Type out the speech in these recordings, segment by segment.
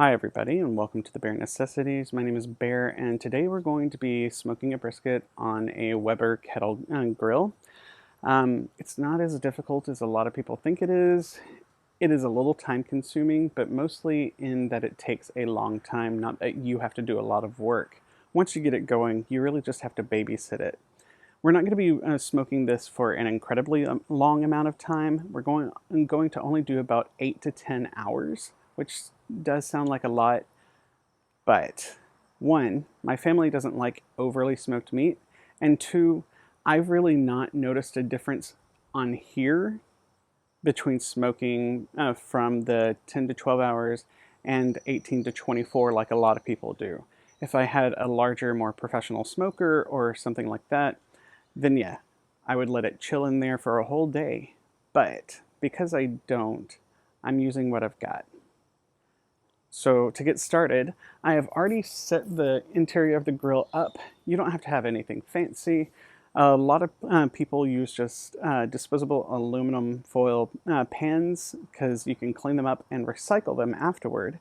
Hi everybody and welcome to the Bear Necessities. My name is Bear and today we're going to be smoking a brisket on a Weber kettle grill. It's not as difficult as a lot of people think it is. It is a little time consuming, but mostly in that it takes a long time, not that you have to do a lot of work. Once you get it going, you really just have to babysit it. We're not going to be smoking this for an incredibly long amount of time. I'm going to only do about 8 to 10 hours, which does sound like a lot, but one, my family doesn't like overly smoked meat, and two, I've really not noticed a difference on here between smoking from the 10 to 12 hours and 18 to 24 like a lot of people do. If I had a larger, more professional smoker or something like that, then yeah, I would let it chill in there for a whole day. But because I don't, I'm using what I've got. So to get started, I have already set the interior of the grill up. You don't have to have anything fancy. A lot of people use just disposable aluminum foil pans because you can clean them up and recycle them afterward.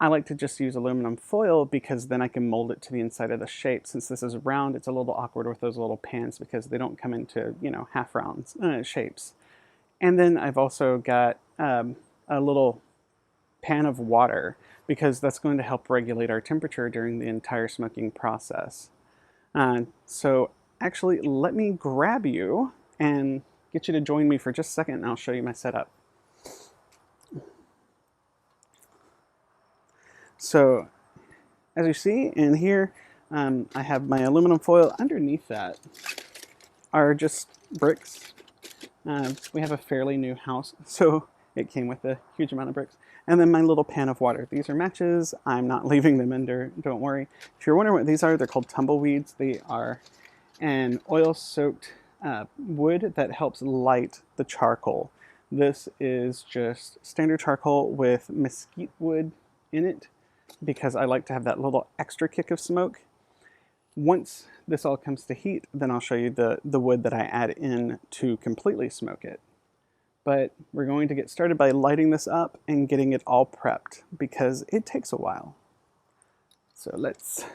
I like to just use aluminum foil because then I can mold it to the inside of the shape. Since this is round, it's a little awkward with those little pans because they don't come into, half round shapes. And then I've also got a little pan of water because that's going to help regulate our temperature during the entire smoking process. So actually, let me grab you and get you to join me for just a second and I'll show you my setup. So as you see in here, I have my aluminum foil. Underneath that are just bricks. We have a fairly new house, so it came with a huge amount of bricks. And then my little pan of water. These are matches. I'm not leaving them in there, don't worry. If you're wondering what these are, they're called tumbleweeds. They are an oil-soaked wood that helps light the charcoal. This is just standard charcoal with mesquite wood in it because I like to have that little extra kick of smoke. Once this all comes to heat, then I'll show you the wood that I add in to completely smoke it. But we're going to get started by lighting this up and getting it all prepped because it takes a while. So let's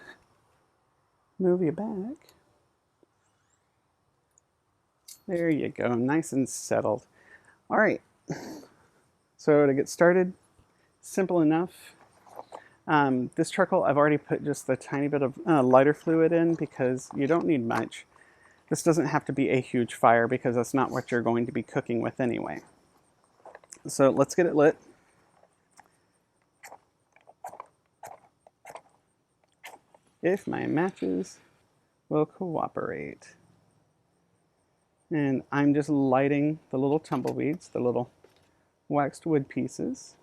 move you back. There you go, nice and settled. All right, so to get started, simple enough. This charcoal, I've already put just a tiny bit of lighter fluid in because you don't need much. This doesn't have to be a huge fire because that's not what you're going to be cooking with anyway. So let's get it lit. If my matches will cooperate. And I'm just lighting the little tumbleweeds, the little waxed wood pieces.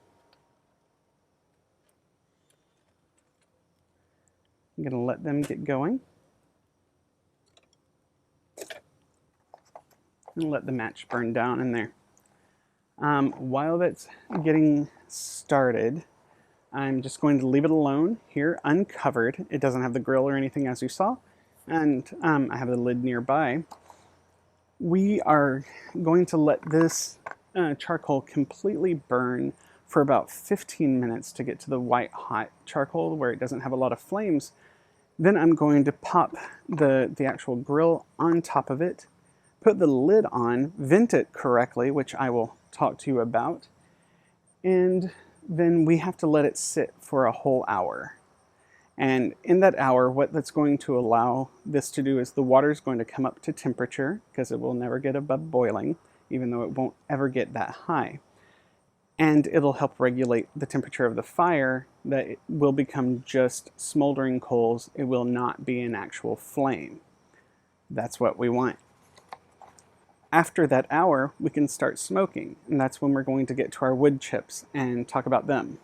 I'm going to let them get going. And let the match burn down in there. While that's getting started, I'm just going to leave it alone here, uncovered. It doesn't have the grill or anything, as you saw. And I have the lid nearby. We are going to let this charcoal completely burn for about 15 minutes to get to the white hot charcoal where it doesn't have a lot of flames. Then I'm going to pop the actual grill on top of it, put the lid on, vent it correctly, which I will talk to you about, and then we have to let it sit for a whole hour. And in that hour, what that's going to allow this to do is the water is going to come up to temperature because it will never get above boiling, even though it won't ever get that high. And it'll help regulate the temperature of the fire that it will become just smoldering coals. It will not be an actual flame. That's what we want. After that hour, we can start smoking, and that's when we're going to get to our wood chips and talk about them.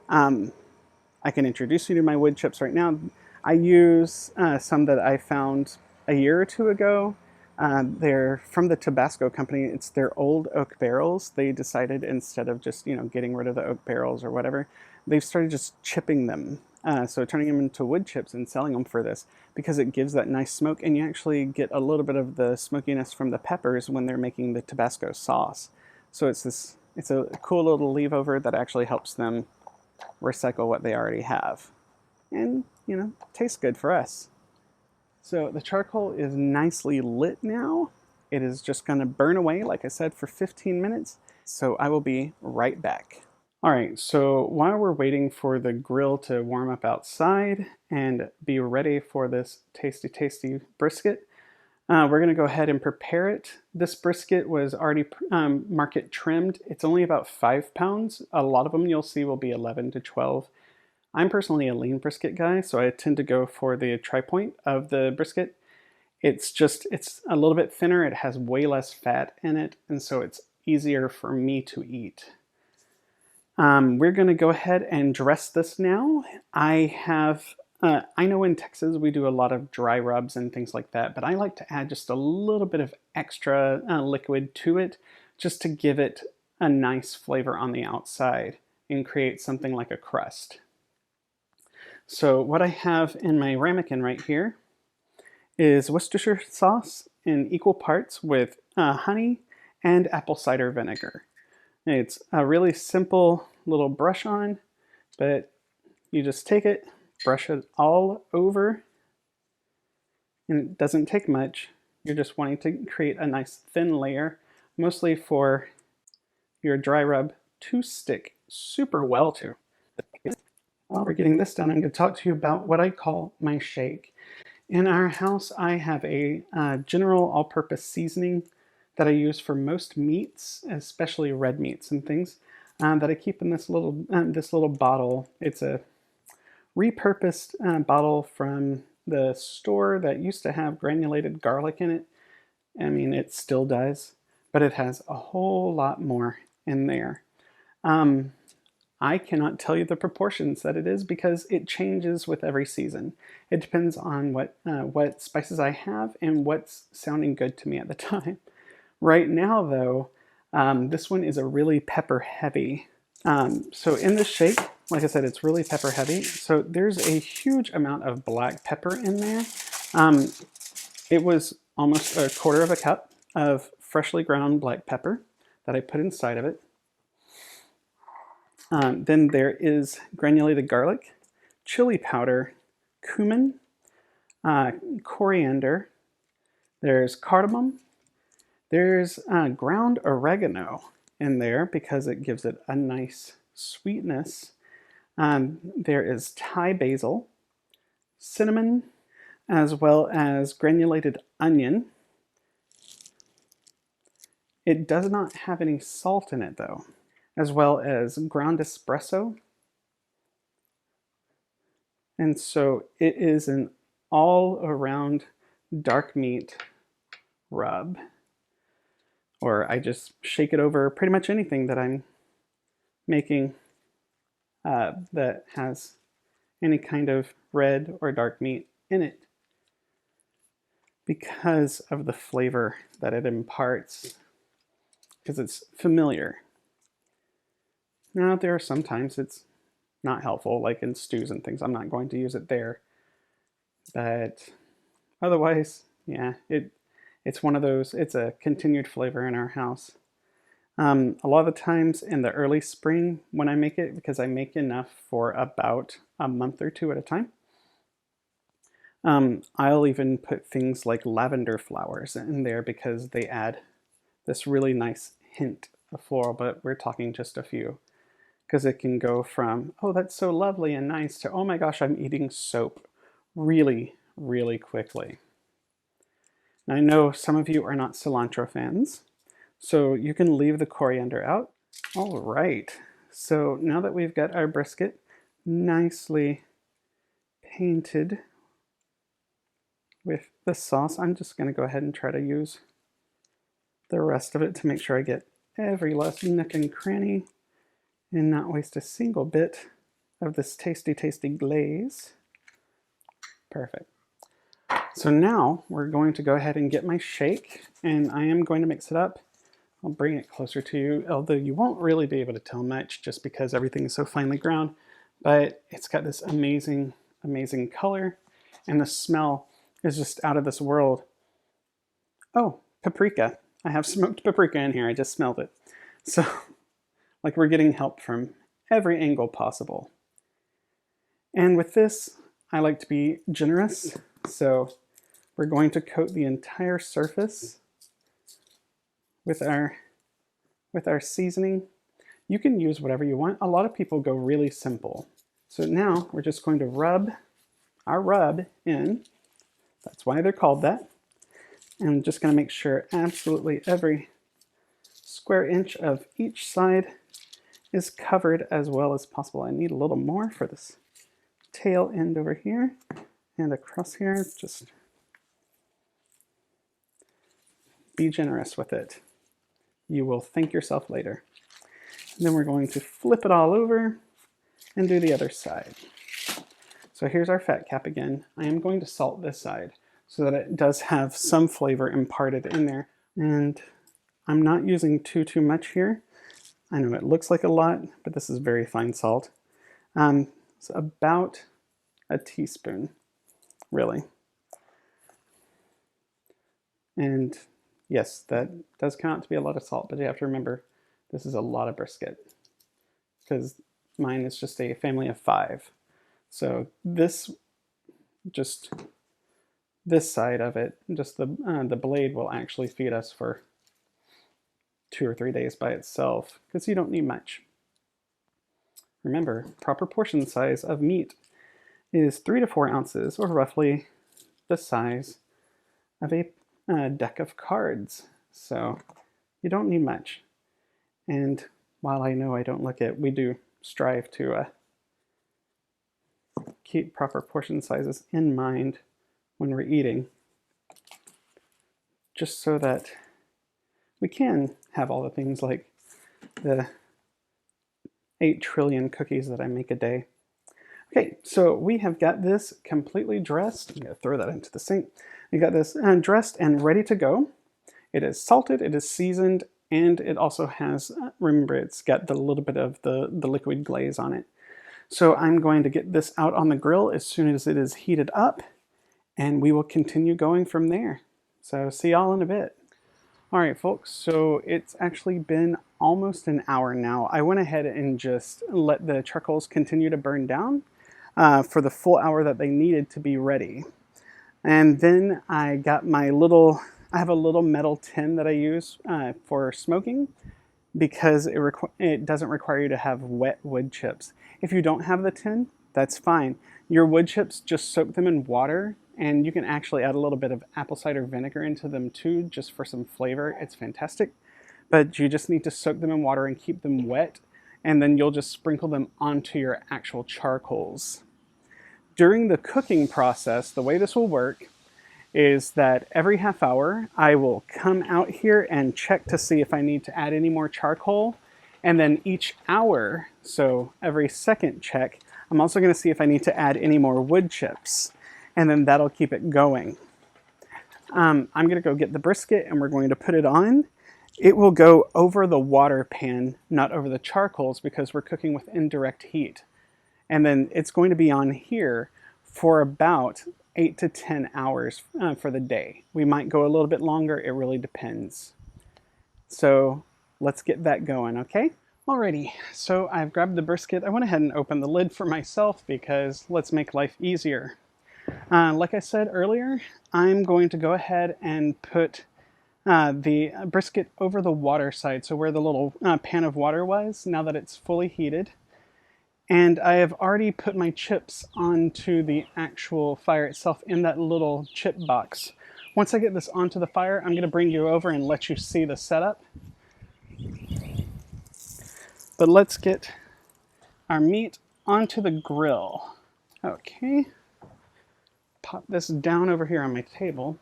I can introduce you to my wood chips right now. I use some that I found a year or two ago. They're from the Tabasco company. It's their old oak barrels. They decided instead of just getting rid of the oak barrels or whatever, they've started just chipping them. So turning them into wood chips and selling them for this because it gives that nice smoke, and you actually get a little bit of the smokiness from the peppers when they're making the Tabasco sauce. So it's a cool little leave over that actually helps them recycle what they already have. And, you know, tastes good for us. So the charcoal is nicely lit now. It is just going to burn away, like I said, for 15 minutes. So I will be right back. All right, so while we're waiting for the grill to warm up outside and be ready for this tasty, tasty brisket, we're going to go ahead and prepare it. This brisket was already market trimmed. It's only about 5 pounds. A lot of them you'll see will be 11 to 12. I'm personally a lean brisket guy, so I tend to go for the tri-point of the brisket. It's a little bit thinner. It has way less fat in it, and so it's easier for me to eat. We're going to go ahead and dress this now. I know in Texas we do a lot of dry rubs and things like that, but I like to add just a little bit of extra liquid to it just to give it a nice flavor on the outside and create something like a crust. So what I have in my ramekin right here is Worcestershire sauce in equal parts with honey and apple cider vinegar. It's a really simple little brush on, but you just take it, brush it all over, and it doesn't take much. You're just wanting to create a nice thin layer, mostly for your dry rub to stick super well to. While we're getting this done, I'm going to talk to you about what I call my shake. In our house, I have a general all-purpose seasoning that I use for most meats, especially red meats and things, that I keep in this little bottle. It's a repurposed bottle from the store that used to have granulated garlic in it. I mean, it still does, but it has a whole lot more in there. I cannot tell you the proportions that it is because it changes with every season. It depends on what spices I have and what's sounding good to me at the time. Right now, though, this one is a really pepper heavy. So in this shake, like I said, it's really pepper heavy. So there's a huge amount of black pepper in there. It was almost a quarter of a cup of freshly ground black pepper that I put inside of it. Then there is granulated garlic, chili powder, cumin, coriander, there's cardamom, there's ground oregano in there because it gives it a nice sweetness. There is Thai basil, cinnamon, as well as granulated onion. It does not have any salt in it though, as well as ground espresso. And so it is an all-around dark meat rub. Or I just shake it over pretty much anything that I'm making that has any kind of red or dark meat in it because of the flavor that it imparts, because it's familiar. Now, there are sometimes it's not helpful, like in stews and things. I'm not going to use it there. But otherwise, yeah, it's one of those, it's a continued flavor in our house. A lot of the times in the early spring when I make it, because I make enough for about a month or two at a time, I'll even put things like lavender flowers in there because they add this really nice hint of floral, but we're talking just a few. Because it can go from, oh, that's so lovely and nice, to, oh my gosh, I'm eating soap really, really quickly. Now, I know some of you are not cilantro fans, so you can leave the coriander out. All right, so now that we've got our brisket nicely painted with the sauce, I'm just going to go ahead and try to use the rest of it to make sure I get every last nook and cranny and not waste a single bit of this tasty, tasty glaze. Perfect. So now we're going to go ahead and get my shake, and I am going to mix it up. I'll bring it closer to you, although you won't really be able to tell much just because everything is so finely ground, but it's got this amazing, amazing color, and the smell is just out of this world. Oh, paprika. I have smoked paprika in here. I just smelled it. So, like, we're getting help from every angle possible. And with this, I like to be generous, so we're going to coat the entire surface with our seasoning. You can use whatever you want. A lot of people go really simple. So now we're just going to rub our rub in. That's why they're called that. And I'm just going to make sure absolutely every square inch of each side is covered as well as possible. I need a little more for this tail end over here and across here. Just be generous with it. You will thank yourself later. And then we're going to flip it all over and do the other side. So here's our fat cap again. I am going to salt this side so that it does have some flavor imparted in there. And I'm not using too much here. I know it looks like a lot, but this is very fine salt. It's about a teaspoon, really. And yes, that does count to be a lot of salt, but you have to remember this is a lot of brisket because mine is just a family of 5. So this side of it, just the blade will actually feed us for 2 or 3 days by itself because you don't need much. Remember, proper portion size of meat is 3 to 4 ounces, or roughly the size of a deck of cards. So you don't need much. And while I know I don't look it, we do strive to keep proper portion sizes in mind when we're eating, just so that we can have all the things like the 8 trillion cookies that I make a day. Okay, so we have got this completely dressed. I'm going to throw that into the sink. We got this dressed and ready to go. It is salted, it is seasoned, and it also has, remember, it's got the little bit of the liquid glaze on it. So I'm going to get this out on the grill as soon as it is heated up, and we will continue going from there. So see y'all in a bit. All right, folks, so it's actually been almost an hour now. I went ahead and just let the charcoals continue to burn down for the full hour that they needed to be ready. And then I got my I have a little metal tin that I use for smoking because it doesn't require you to have wet wood chips. If you don't have the tin, that's fine. Your wood chips, just soak them in water, and you can actually add a little bit of apple cider vinegar into them too, just for some flavor. It's fantastic. But you just need to soak them in water and keep them wet, and then you'll just sprinkle them onto your actual charcoals. During the cooking process, the way this will work is that every half hour, I will come out here and check to see if I need to add any more charcoal. And then each hour, so every second check, I'm also going to see if I need to add any more wood chips. And then that'll keep it going. I'm going to go get the brisket and we're going to put it on. It will go over the water pan, not over the charcoals, because we're cooking with indirect heat. And then it's going to be on here for about 8 to 10 hours for the day. We might go a little bit longer, it really depends. So let's get that going, okay? Alrighty, so I've grabbed the brisket. I went ahead and opened the lid for myself because let's make life easier. Like I said earlier, I'm going to go ahead and put the brisket over the water side, so where the little pan of water was, now that it's fully heated. And I have already put my chips onto the actual fire itself in that little chip box. Once I get this onto the fire, I'm going to bring you over and let you see the setup. But let's get our meat onto the grill. Okay. Pop this down over here on my table.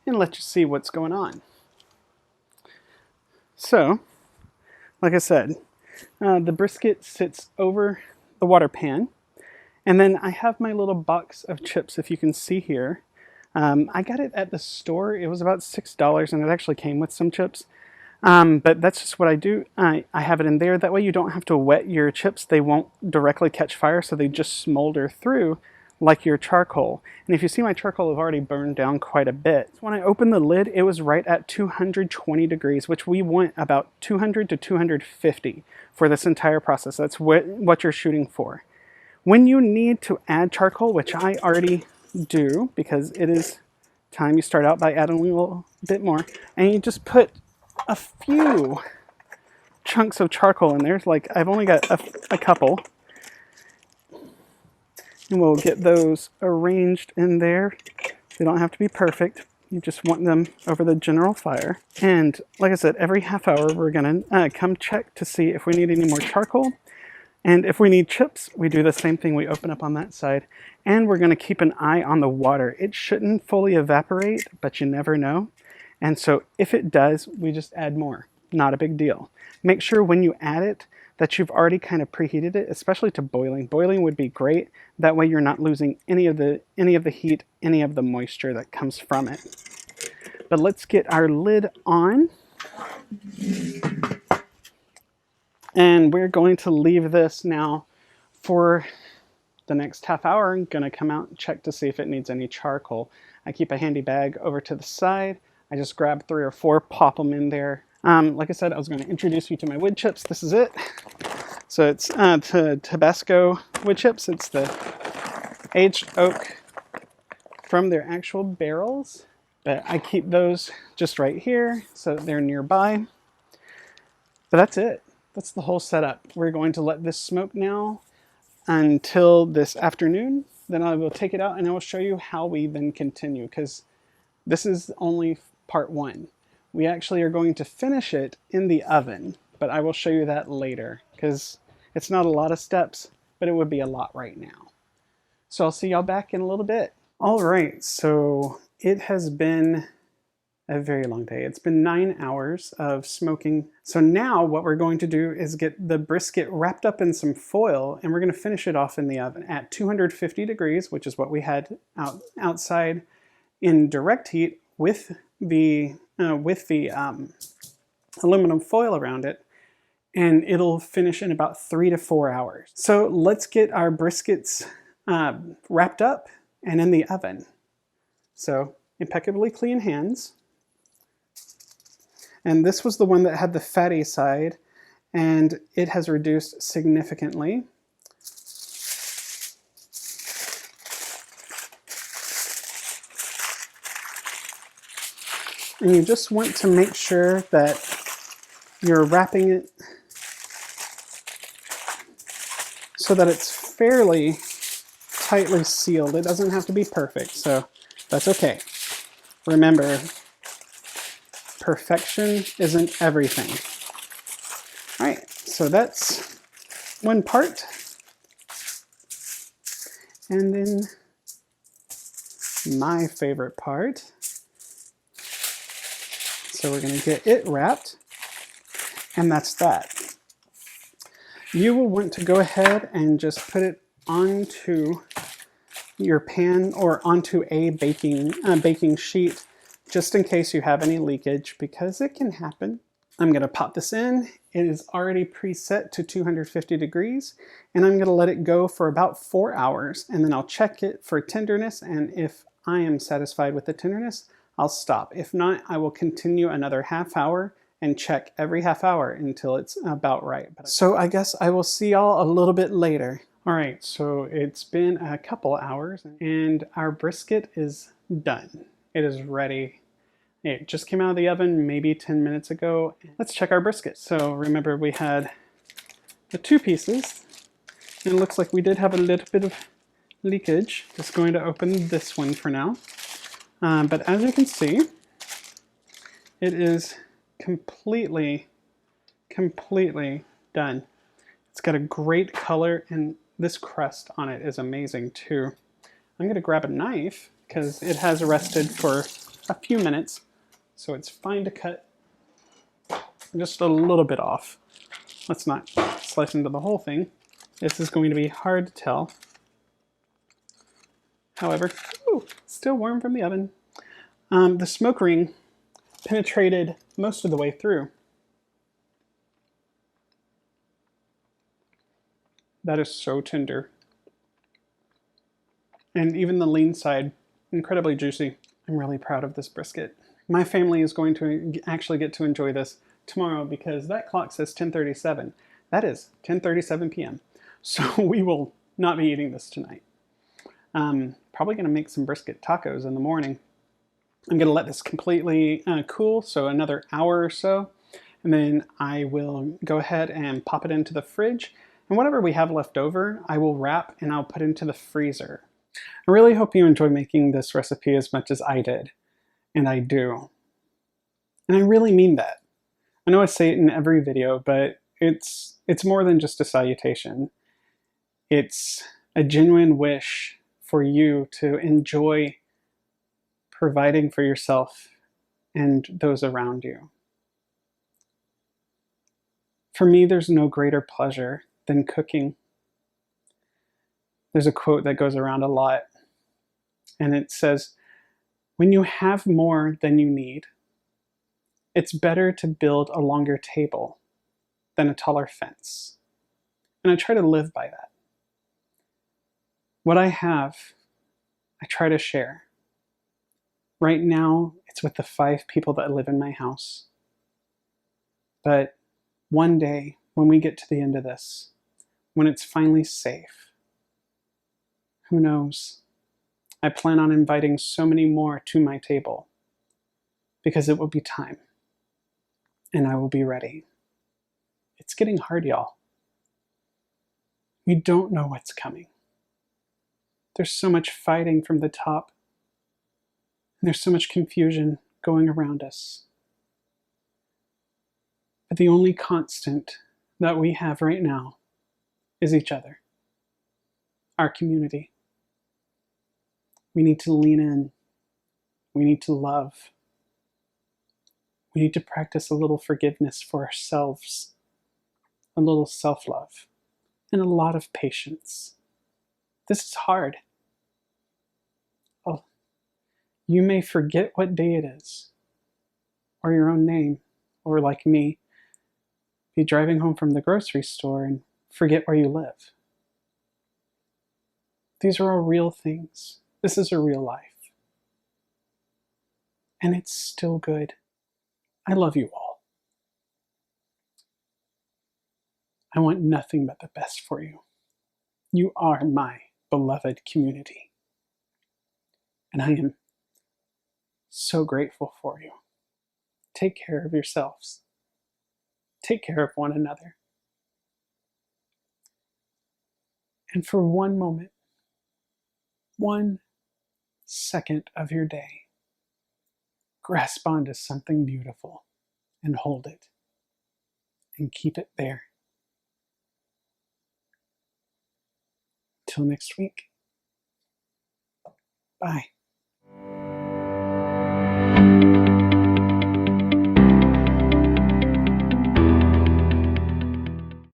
And let you see what's going on. So, like I said, the brisket sits over the water pan. And then I have my little box of chips, if you can see here. I got it at the store. It was about $6, and it actually came with some chips. But that's just what I do. I have it in there. That way you don't have to wet your chips. They won't directly catch fire, so they just smolder through like your charcoal. And if you see, my charcoal have already burned down quite a bit. When I opened the lid, it was right at 220 degrees, which we want about 200 to 250 for this entire process. That's what you're shooting for. When you need to add charcoal, which I already do because it is time, you start out by adding a little bit more, and you just put a few chunks of charcoal in there. Like I've only got a couple. And we'll get those arranged in there. They don't have to be perfect. You just want them over the general fire. And like I said, every half hour we're gonna come check to see if we need any more charcoal. And if we need chips, we do the same thing. We open up on that side. And we're gonna keep an eye on the water. It shouldn't fully evaporate, but you never know. And so if it does, we just add more. Not a big deal. Make sure when you add it that you've already kind of preheated it, especially to boiling. Boiling would be great. That way you're not losing any of the heat, any of the moisture that comes from it. But let's get our lid on. And we're going to leave this now for the next half hour. I'm gonna come out and check to see if it needs any charcoal. I keep a handy bag over to the side. I just grab 3 or 4, pop them in there. Like I said, I was going to introduce you to my wood chips. This is it. So it's Tabasco wood chips. It's the aged oak from their actual barrels. But I keep those just right here so that they're nearby. But that's it. That's the whole setup. We're going to let this smoke now until this afternoon. Then I will take it out and I will show you how we then continue, because this is only part 1. We actually are going to finish it in the oven, but I will show you that later because it's not a lot of steps, but it would be a lot right now. So I'll see y'all back in a little bit. All right, so it has been a very long day. It's been 9 hours of smoking. So now what we're going to do is get the brisket wrapped up in some foil, and we're going to finish it off in the oven at 250 degrees, which is what we had outside in direct heat with the aluminum foil around it, and it'll finish in about 3 to 4 hours. So let's get our briskets wrapped up and in the oven. So impeccably clean hands. And this was the one that had the fatty side, and it has reduced significantly. And you just want to make sure that you're wrapping it so that it's fairly tightly sealed. It doesn't have to be perfect, so that's okay. Remember, perfection isn't everything. All right, so that's one part. And then my favorite part. So we're going to get it wrapped, and that's that. You will want to go ahead and just put it onto your pan or onto a baking sheet, just in case you have any leakage, because it can happen. I'm going to pop this in. It is already preset to 250 degrees, and I'm going to let it go for about 4 hours, and then I'll check it for tenderness, and if I am satisfied with the tenderness, I'll stop. If not, I will continue another half hour and check every half hour until it's about right. So I guess I will see y'all a little bit later. All right, so it's been a couple hours and our brisket is done. It is ready. It just came out of the oven maybe 10 minutes ago. Let's check our brisket. So remember, we had the 2 pieces, and it looks like we did have a little bit of leakage. Just going to open this one for now. But as you can see, it is completely done. It's got a great color, and this crust on it is amazing too. I'm going to grab a knife because it has rested for a few minutes, so it's fine to cut just a little bit off. Let's not slice into the whole thing. This is going to be hard to tell. However, ooh, still warm from the oven. The smoke ring penetrated most of the way through. That is so tender. and even the lean side, incredibly juicy. I'm really proud of this brisket. My family is going to actually get to enjoy this tomorrow because that clock says 10:37. That is 10:37 p.m. So we will not be eating this tonight. Probably going to make some brisket tacos in the morning. I'm going to let this completely cool, so another hour or so, and then I will go ahead and pop it into the fridge. And whatever we have left over, I will wrap and I'll put into the freezer. I really hope you enjoy making this recipe as much as I did, and I do. And I really mean that. I know I say it in every video, but it's more than just a salutation. It's a genuine wish for you to enjoy providing for yourself and those around you. For me, there's no greater pleasure than cooking. There's a quote that goes around a lot, and it says, "When you have more than you need, it's better to build a longer table than a taller fence." And I try to live by that. What I have, I try to share. Right now, it's with the 5 people that live in my house. But one day, when we get to the end of this, when it's finally safe, who knows? I plan on inviting so many more to my table because it will be time and I will be ready. It's getting hard, y'all. We don't know what's coming. There's so much fighting from the top, and there's so much confusion going around us. But the only constant that we have right now is each other, our community. We need to lean in. We need to love. We need to practice a little forgiveness for ourselves, a little self-love, and a lot of patience. This is hard. Oh, you may forget what day it is, or your own name, or like me, be driving home from the grocery store and forget where you live. These are all real things. This is a real life. And it's still good. I love you all. I want nothing but the best for you. You are my beloved community. And I am so grateful for you. Take care of yourselves. Take care of one another. And for one moment, 1 second of your day, grasp onto something beautiful and hold it and keep it there. Till next week. Bye.